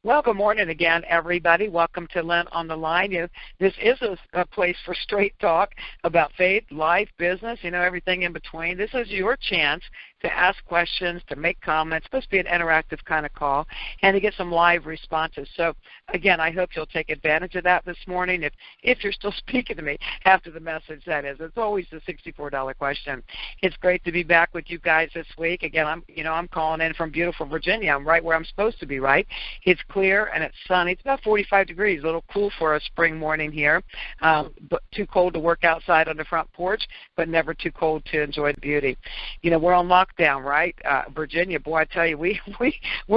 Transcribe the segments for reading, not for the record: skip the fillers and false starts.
Well, good morning again, everybody. Welcome to Lynn on the Line. This is a place for straight talk about faith, life, business, everything in between. This is your chance to ask questions, to make comments. It's supposed to be an interactive kind of call, and to get some live responses. So, again, I hope you'll take advantage of that this morning. If you're still speaking to me after the message, that is. It's always the $64 question. It's great to be back with you guys this week. Again, I'm calling in from beautiful Virginia. I'm right where I'm supposed to be, right? It's clear and it's sunny. It's about 45 degrees, a little cool for a spring morning here, but too cold to work outside on the front porch, but never too cold to enjoy the beauty. We're on lockdown, right? Virginia, boy, I tell you, we're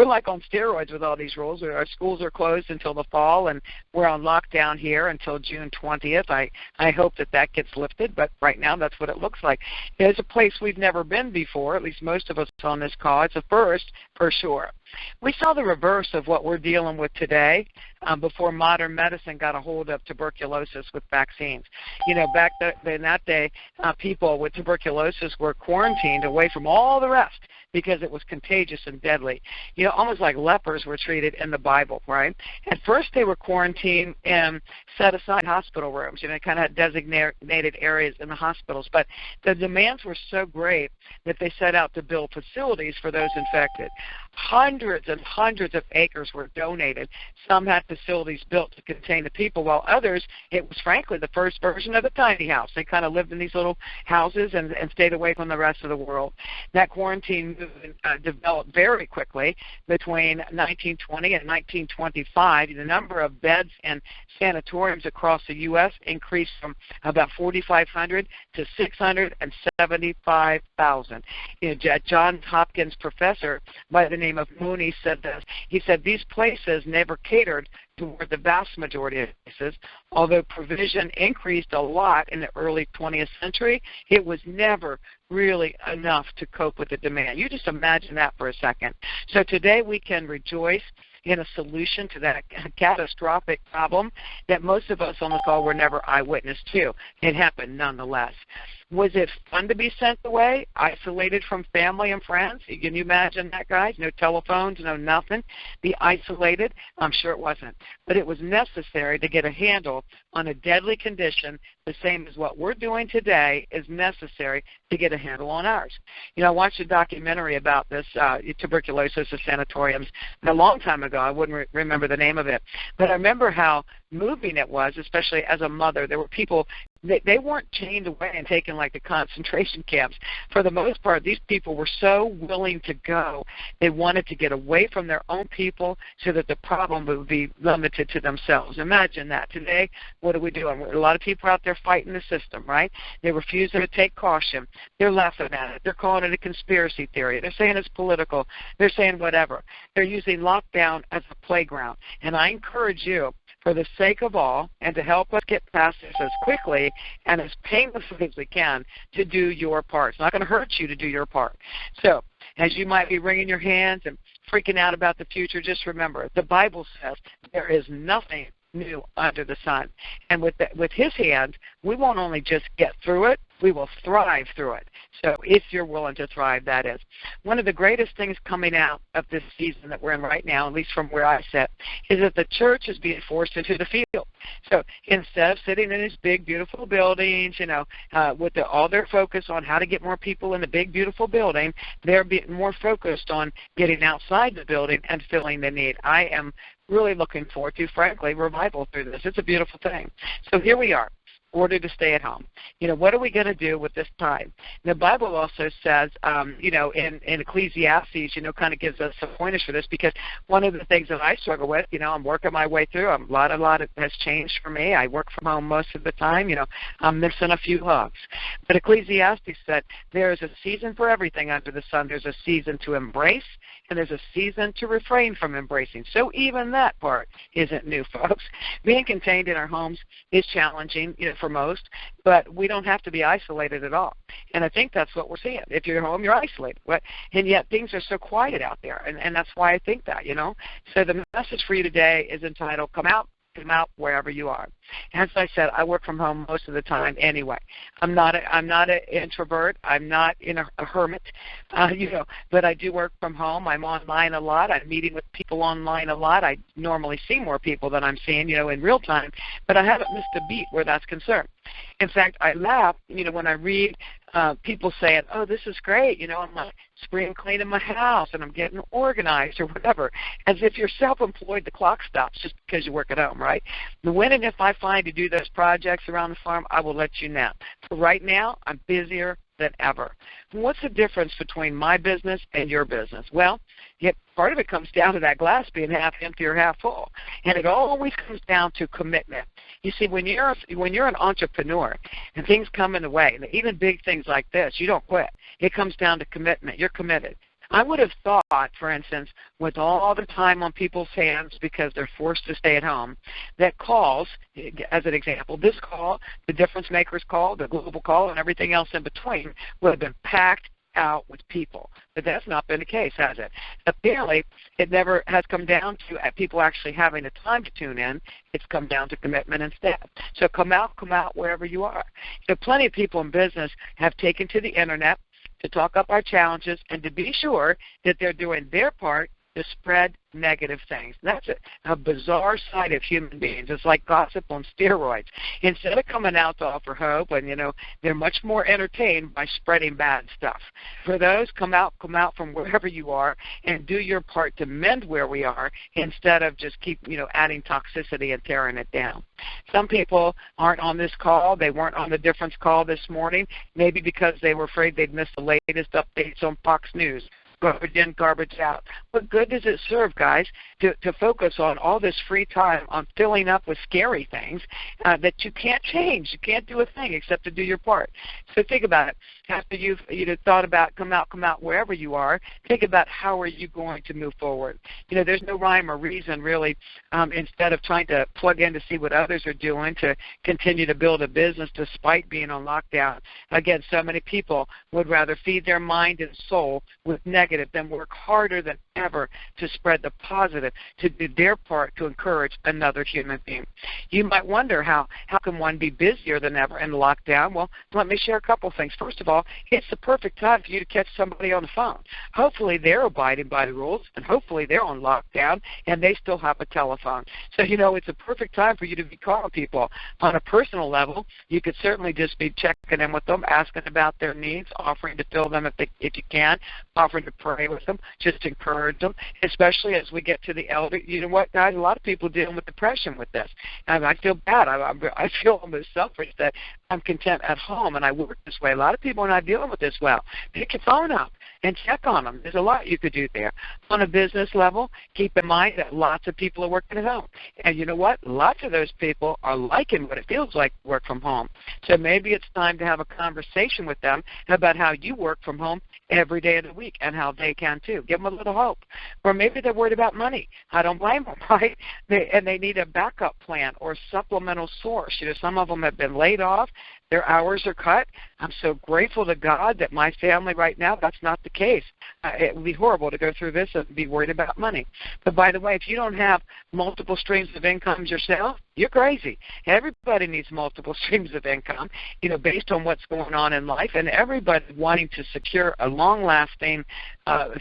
like on steroids with all these rules. Our schools are closed until the fall, and we're on lockdown here until June 20th. I hope that gets lifted, but right now that's what it looks like. It's a place we've never been before, at least most of us on this call. It's a first for sure. We saw the reverse of what we're dealing with today before modern medicine got a hold of tuberculosis with vaccines. Back in that day, people with tuberculosis were quarantined away from all the rest because it was contagious and deadly. Almost like lepers were treated in the Bible, right? At first they were quarantined in set-aside hospital rooms. They kind of had designated areas in the hospitals. But the demands were so great that they set out to build facilities for those infected. Hundreds and hundreds of acres were donated. Some had facilities built to contain the people, while others, it was frankly the first version of the tiny house. They kind of lived in these little houses and stayed away from the rest of the world. That quarantine movement developed very quickly between 1920 and 1925. The number of beds in sanatoriums across the U.S. increased from about 4,500 to 675,000. Johns Hopkins professor by the name of Mooney said this. He said these places never catered toward the vast majority of cases. Although provision increased a lot in the early 20th century, it was never really enough to cope with the demand. You just imagine that for a second. So today we can rejoice in a solution to that catastrophic problem that most of us on the call were never eyewitness to. It happened nonetheless. Was it fun to be sent away, isolated from family and friends? Can you imagine that, guys? No telephones, no nothing. Be isolated? I'm sure it wasn't. But it was necessary to get a handle on a deadly condition, the same as what we're doing today is necessary to get a handle on ours. I watched a documentary about this tuberculosis of sanatoriums a long time ago. I wouldn't remember the name of it. But I remember how moving it was, especially as a mother. There were people, they weren't chained away and taken like the concentration camps. For the most part, these people were so willing to go. They wanted to get away from their own people so that the problem would be limited to themselves. Imagine that. Today, what are we doing? A lot of people are out there fighting the system, right? They refuse to take caution. They're laughing at it. They're calling it a conspiracy theory. They're saying it's political. They're saying whatever. They're using lockdown as a playground. And I encourage you, for the sake of all, and to help us get past this as quickly and as painlessly as we can, to do your part. It's not going to hurt you to do your part. So, as you might be wringing your hands and freaking out about the future, just remember, the Bible says there is nothing new under the sun. And with his hand, we won't only just get through it, we will thrive through it. So if you're willing to thrive, that is. One of the greatest things coming out of this season that we're in right now, at least from where I sit, is that the church is being forced into the field. So instead of sitting in these big, beautiful buildings, with all their focus on how to get more people in the big, beautiful building, they're being more focused on getting outside the building and filling the need. I am really looking forward to, frankly, revival through this. It's a beautiful thing. So here we are. Order to stay at home. What are we going to do with this time? The Bible also says, in Ecclesiastes, kind of gives us some pointers for this, because one of the things that I struggle with, I'm working my way through. A lot has changed for me. I work from home most of the time. I'm missing a few hugs. But Ecclesiastes said there is a season for everything under the sun. There's a season to embrace, and there's a season to refrain from embracing. So even that part isn't new, folks. Being contained in our homes is challenging, for most, but we don't have to be isolated at all. And I think that's what we're seeing. If you're home, you're isolated. And yet things are so quiet out there, and that's why I think that, So the message for you today is entitled, Come out wherever you are. As I said, I work from home most of the time anyway. I'm not an introvert. I'm not a hermit, but I do work from home. I'm online a lot. I'm meeting with people online a lot. I normally see more people than I'm seeing, in real time, but I haven't missed a beat where that's concerned. In fact, I laugh, when I read people saying, oh, this is great, I'm like spring cleaning my house and I'm getting organized or whatever, as if you're self-employed, the clock stops just because you work at home, right? When and if I find to do those projects around the farm, I will let you know. But right now, I'm busier than ever. What's the difference between my business and your business? Well, part of it comes down to that glass being half empty or half full, and it always comes down to commitment. You see, when you're an entrepreneur and things come in the way, and even big things like this, you don't quit. It comes down to commitment. You're committed. I would have thought, for instance, with all the time on people's hands because they're forced to stay at home, that calls, as an example, this call, the Difference Makers call, the global call, and everything else in between would have been packed out with people. But that's not been the case, has it? Apparently, it never has come down to people actually having the time to tune in. It's come down to commitment instead. So come out wherever you are. Plenty of people in business have taken to the Internet to talk up our challenges and to be sure that they're doing their part to spread negative things. That's a bizarre side of human beings. It's like gossip on steroids. Instead of coming out to offer hope, and they're much more entertained by spreading bad stuff. For those, come out from wherever you are and do your part to mend where we are instead of just keep adding toxicity and tearing it down. Some people aren't on this call. They weren't on the Difference call this morning, maybe because they were afraid they'd miss the latest updates on Fox News. Garbage in, garbage out. What good does it serve, guys, to focus on all this free time on filling up with scary things that you can't change? You can't do a thing except to do your part. So think about it. After you've thought about come out wherever you are, think about how are you going to move forward. There's no rhyme or reason really instead of trying to plug in to see what others are doing to continue to build a business despite being on lockdown. Again, so many people would rather feed their mind and soul with negative than work harder than ever to spread the positive, to do their part to encourage another human being. You might wonder how can one be busier than ever in lockdown? Well, let me share a couple things. First of all, it's the perfect time for you to catch somebody on the phone. Hopefully they're abiding by the rules, and hopefully they're on lockdown, and they still have a telephone. So, it's a perfect time for you to be calling people. On a personal level, you could certainly just be checking in with them, asking about their needs, offering to fill them if you can, offering to pray with them, just encourage them, especially as we get to the elder. You know what, guys? A lot of people dealing with depression with this. And I feel bad. I feel almost selfish that I'm content at home and I work this way. A lot of people are not dealing with this well. Pick your phone up and check on them. There's a lot you could do there. On a business level, keep in mind that lots of people are working at home. And you know what? Lots of those people are liking what it feels like to work from home. So maybe it's time to have a conversation with them about how you work from home every day of the week and how they can too. Give them a little hope. Or maybe they're worried about money. I don't blame them, right? They need a backup plan or supplemental source. Some of them have been laid off. Their hours are cut. I'm so grateful to God that my family right now, that's not the case. It would be horrible to go through this and be worried about money. But by the way, if you don't have multiple streams of income yourself, you're crazy. Everybody needs multiple streams of income, based on what's going on in life, and everybody wanting to secure a long-lasting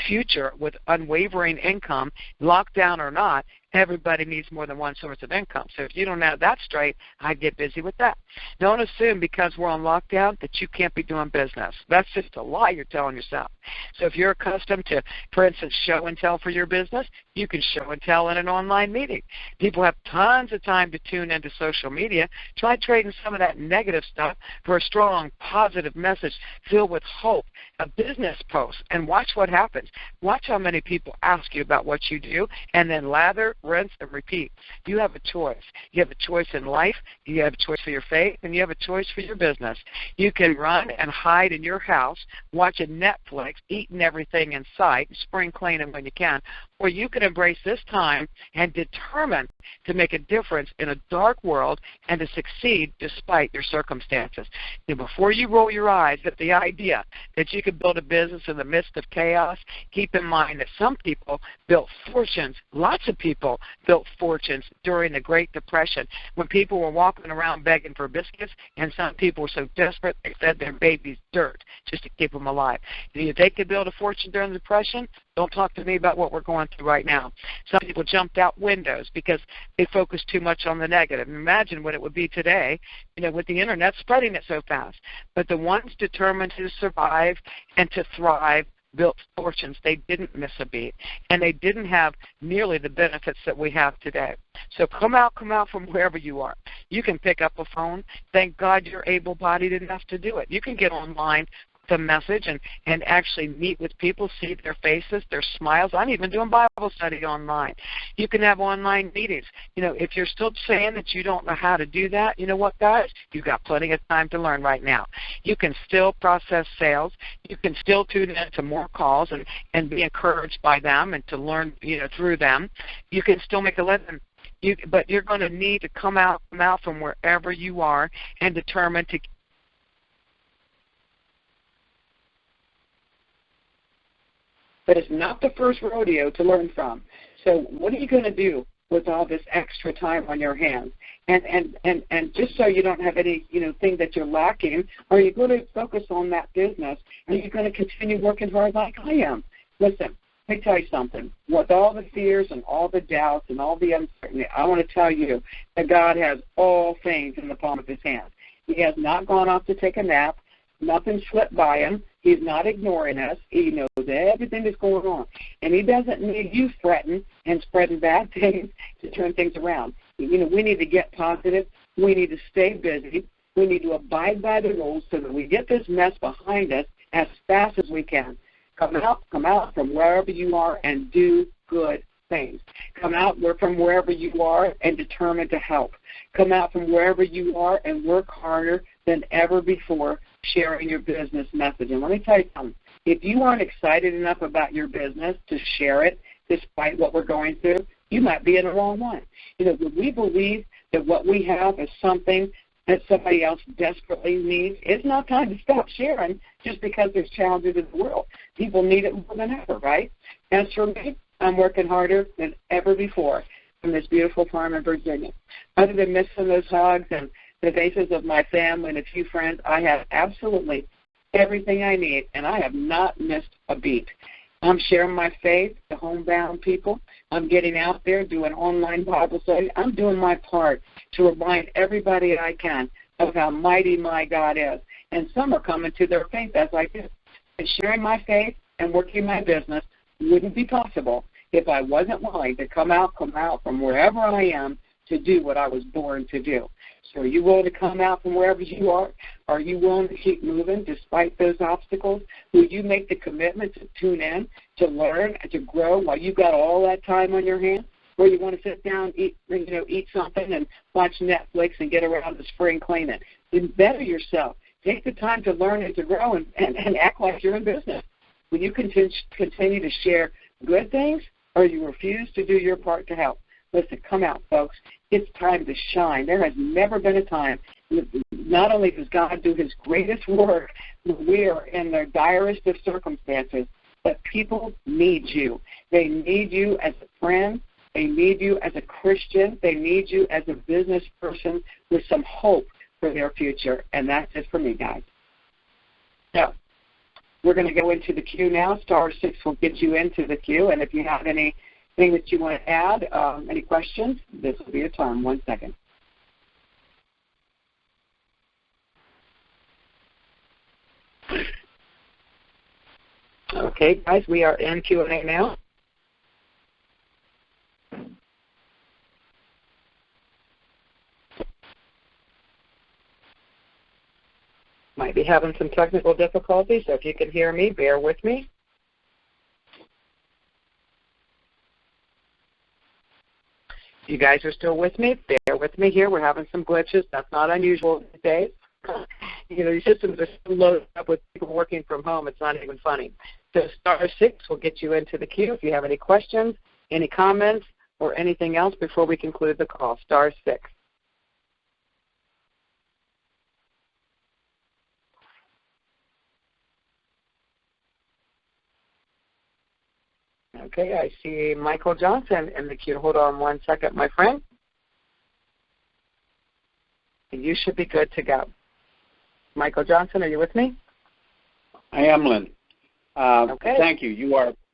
future with unwavering income, lockdown or not. Everybody needs more than one source of income. So if you don't have that straight, I'd get busy with that. Don't assume because we're on lockdown that you can't be doing business. That's just a lie you're telling yourself. So if you're accustomed to, for instance, show and tell for your business, you can show and tell in an online meeting. People have tons of time to tune into social media. Try trading some of that negative stuff for a strong, positive message filled with hope, a business post, and watch what happens. Watch how many people ask you about what you do, and then lather, rinse, and repeat. You have a choice. You have a choice in life, you have a choice for your faith, and you have a choice for your business. You can run and hide in your house, watching Netflix, eating everything in sight, spring cleaning when you can, or you can embrace this time and determine to make a difference in a dark world and to succeed despite your circumstances. And before you roll your eyes at the idea that you could build a business in the midst of chaos, chaos, keep in mind that some people built fortunes, lots of people built fortunes during the Great Depression when people were walking around begging for biscuits, and some people were so desperate they fed their babies dirt just to keep them alive. If they could build a fortune during the Depression, don't talk to me about what we're going through right now. Some people jumped out windows because they focused too much on the negative. Imagine what it would be today, with the internet spreading it so fast. But the ones determined to survive and to thrive built fortunes. They didn't miss a beat, and they didn't have nearly the benefits that we have today. So come out from wherever you are. You can pick up a phone. Thank God you're able-bodied enough to do it. You can get online the message and actually meet with people, see their faces, their smiles. I'm even doing Bible study online. You can have online meetings. If you're still saying that you don't know how to do that, you know what, guys? You've got plenty of time to learn right now. You can still process sales. You can still tune in to more calls and be encouraged by them and to learn, through them. You can still make a living. But you're going to need to come out from wherever you are and determine to. But it's not the first rodeo to learn from. So what are you going to do with all this extra time on your hands? And just so you don't have any, thing that you're lacking, are you going to focus on that business? Are you going to continue working hard like I am? Listen, let me tell you something. With all the fears and all the doubts and all the uncertainty, I want to tell you that God has all things in the palm of his hand. He has not gone off to take a nap. Nothing slipped by him. He's not ignoring us. He knows everything that's going on. And he doesn't need you fretting and spreading bad things to turn things around. We need to get positive. We need to stay busy. We need to abide by the rules so that we get this mess behind us as fast as we can. Come out from wherever you are and do good things. Come out from wherever you are and determined to help. Come out from wherever you are and work harder than ever before sharing your business message. And let me tell you something. If you aren't excited enough about your business to share it, despite what we're going through, you might be in the wrong one. When we believe that what we have is something that somebody else desperately needs, it's not time to stop sharing just because there's challenges in the world. People need it more than ever, right? As for me, I'm working harder than ever before from this beautiful farm in Virginia. Other than missing those hugs and the faces of my family and a few friends, I have absolutely everything I need, and I have not missed a beat. I'm sharing my faith to homebound people. I'm getting out there doing online Bible study. I'm doing my part to remind everybody I can of how mighty my God is. And some are coming to their faith as I do. And sharing my faith and working my business wouldn't be possible if I wasn't willing to come out from wherever I am to do what I was born to do. So are you willing to come out from wherever you are? Are you willing to keep moving despite those obstacles? Will you make the commitment to tune in, to learn, and to grow while you've got all that time on your hands? Or you want to sit down, eat something and watch Netflix and get around to spring cleaning? Then better yourself. Take the time to learn and to grow and act like you're in business. Will you continue to share good things, or you refuse to do your part to help? Listen, come out, folks. It's time to shine. There has never been a time. Not only does God do his greatest work, we are in the direst of circumstances, but people need you. They need you as a friend. They need you as a Christian. They need you as a business person with some hope for their future. And that's it for me, guys. So we're going to go into the queue now. *6 will get you into the queue. And if you have anything that you want to add, any questions, this will be your time. 1 second. Okay, guys, we are in Q&A now. Might be having some technical difficulties, so if you can hear me, bear with me. You guys are still with me? Bear with me here. We're having some glitches. That's not unusual these days. These systems are so loaded up with people working from home, it's not even funny. So *6 will get you into the queue if you have any questions, any comments, or anything else before we conclude the call. *6. Okay, I see Michael Johnson in the queue. Hold on one second, my friend. You should be good to go. Michael Johnson, are you with me? I am, Lynn. Okay. Thank you.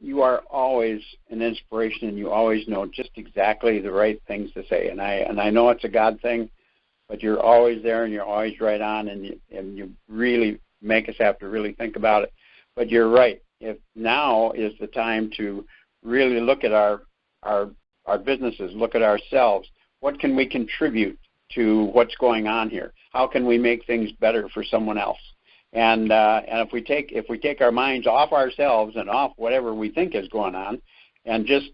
You are always an inspiration, and you always know just exactly the right things to say. And I know it's a God thing, but you're always there, and you're always right on, and you really make us have to really think about it. But you're right. If now is the time to really look at our businesses, look at ourselves. What can we contribute to what's going on here? How can we make things better for someone else? And if we take our minds off ourselves and off whatever we think is going on, and just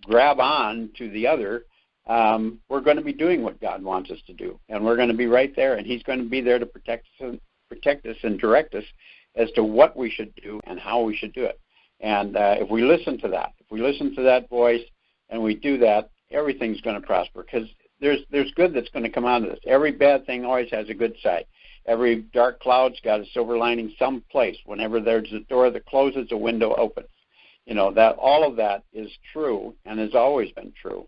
grab on to the other, we're going to be doing what God wants us to do, and we're going to be right there, and He's going to be there to protect us and direct us as to what we should do and how we should do it. And if we listen to that voice, and we do that, everything's going to prosper, because there's good that's going to come out of this. Every bad thing always has a good side. Every dark cloud's got a silver lining someplace. Whenever there's a door that closes, a window opens. That all of that is true and has always been true.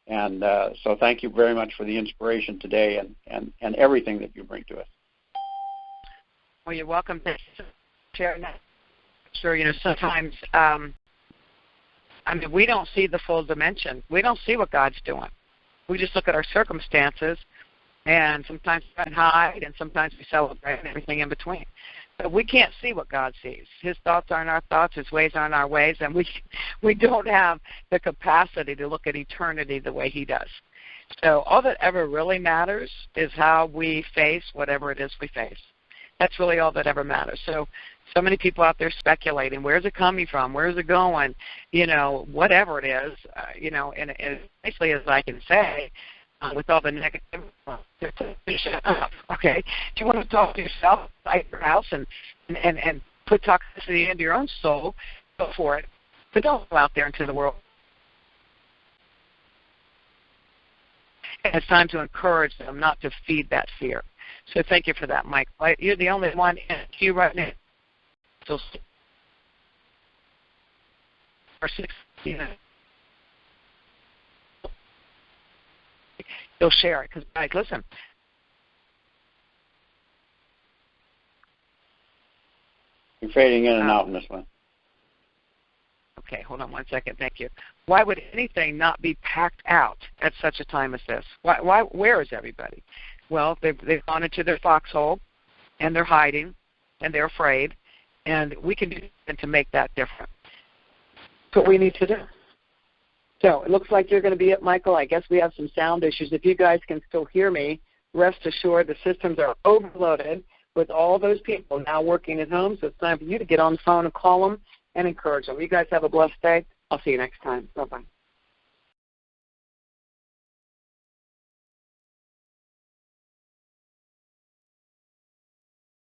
And so thank you very much for the inspiration today and everything that you bring to us. Well, you're welcome. Thank you for sharing that. Sure, sometimes, we don't see the full dimension. We don't see what God's doing. We just look at our circumstances, and sometimes we try and hide, and sometimes we celebrate, and everything in between. But we can't see what God sees. His thoughts aren't our thoughts. His ways aren't our ways, and we don't have the capacity to look at eternity the way He does. So all that ever really matters is how we face whatever it is we face. That's really all that ever matters. So many people out there speculating, where's it coming from? Where's it going? Whatever it is, and as nicely as I can say, with all the negative, shut up, okay? Do you want to talk to yourself inside your house and put toxicity into your own soul? Go for it. But don't go out there into the world. And it's time to encourage them, not to feed that fear. So thank you for that, Mike. You're the only one in the queue right now. So, or 16. You'll share it because, Mike, listen. You're fading in and out in this one. Okay, hold on one second. Thank you. Why would anything not be packed out at such a time as this? Why? Where is everybody? Well, they've gone into their foxhole, and they're hiding, and they're afraid, and we can do something to make that different. That's what we need to do. So it looks like you're going to be it, Michael. I guess we have some sound issues. If you guys can still hear me, rest assured the systems are overloaded with all those people now working at home, so it's time for you to get on the phone and call them and encourage them. You guys have a blessed day. I'll see you next time. Bye-bye.